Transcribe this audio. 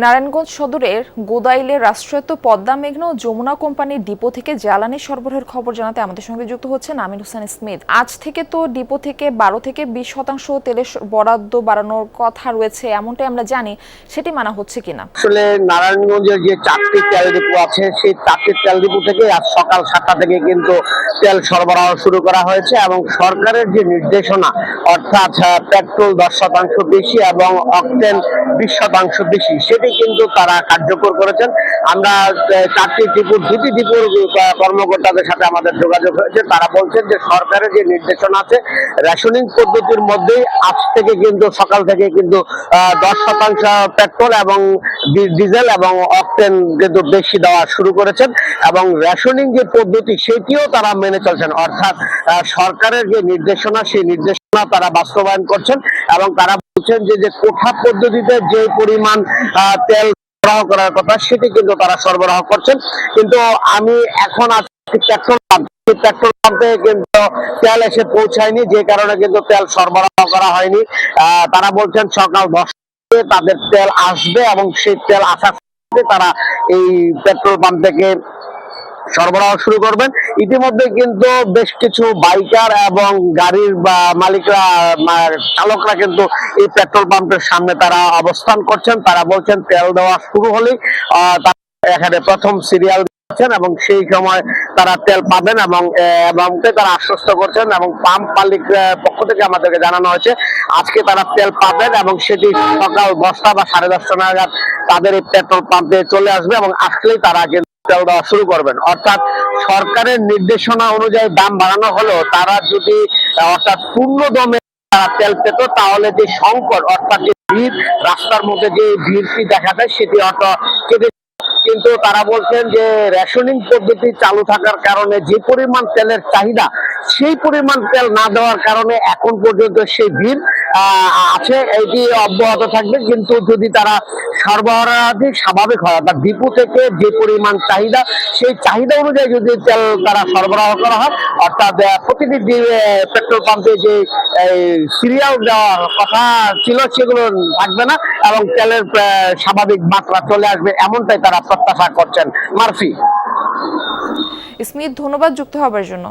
নারায়ণগঞ্জ সদরের গোদাইলে রাষ্ট্রায়ত্ত পদ্মা মেঘনা ও যমুনা কোম্পানির ডিপো থেকে জ্বালানি সরবরাহের খবর জানাতে আমাদের সঙ্গে যুক্ত হচ্ছেন আমির হোসেন স্মিথ। আজ থেকে তো ডিপো থেকে 12 থেকে 20% তেলের বরাদ্দ বাড়ানোর কথা রয়েছে, এমনটাই আমরা জানি, সেটি মানা হচ্ছে কিনা? আসলে নারায়ণগঞ্জের যে 4টি তেল ডিপো আছে সেই 4টি তেল ডিপো থেকে আজ সকাল 7টা থেকে কিন্তু তেল সরবরাহ শুরু করা হয়েছে এবং সরকারের যে নির্দেশনা অর্থাৎ পেট্রোল 10% বেশি এবং অকটেন 20% বেশি সেটি কিন্তু তারা কার্যকর করেছেন। আমরা 4টি ডিপোর 2টি ডিপোর কর্মকর্তাদের সাথে আমাদের যোগাযোগ হয়েছে। তারা বলছেন যে সরকারের যে নির্দেশনা আছে রেশনিং পদ্ধতির মধ্যে আজ থেকে কিন্তু সকাল থেকে কিন্তু 10% পেট্রোল এবং ডিজেল এবং অকটেন কিন্তু বেশি দেওয়া শুরু করেছেন এবং রেশনিং যে পদ্ধতি সেটিও তারা মেনে চলছেন, অর্থাৎ সরকারের যে নির্দেশনা সেই নির্দেশনা তারা বাস্তবায়ন করছেন এবং তারা বলছেন যে কোঠা পদ্ধতিতে যে পরিমাণ তেল সরবরাহ করার কথা সেটি কিন্তু তারা সরবরাহ করছেন। কিন্তু আমি এখন আছি পেট্রোল পাম্পে কিন্তু তেল এসে পৌঁছায়নি, যে কারণে কিন্তু তেল সরবরাহ করা হয়নি। তারা বলছেন সকাল 10টায় তাদের তেল আসবে এবং সেই তেল আসার সাথে তারা এই পেট্রোল পাম্প থেকে সরবরাহ শুরু করবেন। ইতিমধ্যে কিন্তু বেশ কিছু বাইকার এবং গাড়ির মালিকরা চালকরা কিন্তু এই পেট্রোল পাম্পের সামনে তারা অবস্থান করছেন। তারা বলছেন তেল দেওয়া শুরু হলেই এখানে প্রথম সিরিয়াল এবং সেই সময় তারা তেল পাবেন এবং তারা আশ্বস্ত করছেন এবং পাম্প মালিক পক্ষ থেকে আমাদেরকে জানানো হয়েছে আজকে তারা তেল পাবেন এবং সেটি সকাল 10টা বা 10:30 নাগাদ তাদের এই পেট্রোল পাম্পে চলে আসবে এবং আসলেই তারা তেল দেওয়া শুরু করবেন। অর্থাৎ সরকারের নির্দেশনা অনুযায়ী দাম বাড়ানো হলেও তারা যদি অর্থাৎ পূর্ণ দমে তেল পেত তাহলে যে সংকট অর্থাৎ যে ভিড় রাস্তার মধ্যে যে ভিড়টি দেখা যায় সেটি কেটে। কিন্তু তারা বলছেন যে রেশনিং পদ্ধতি চালু থাকার কারণে যে পরিমাণ তেলের চাহিদা সেই পরিমাণ তেল না দেওয়ার কারণে এখন পর্যন্ত সেই ভিড় আছে, এটি অব্যাহত থাকবে। কিন্তু যদি তারা সরবরাহ স্বাভাবিক হয় অর্থাৎ ডিপো থেকে যে পরিমাণ চাহিদা সেই চাহিদা অনুযায়ী যদি তেল তারা সরবরাহ করা হয় অর্থাৎ প্রতিটি পেট্রোল পাম্পে যে সিরিয়াল দেওয়ার কথা ছিল সেগুলো থাকবে না এবং তেলের স্বাভাবিক মাত্রা চলে আসবে, এমনটাই তারা প্রত্যাশা করছেন। মারফি স্মিথ, ধন্যবাদ যুক্ত হবার জন্য।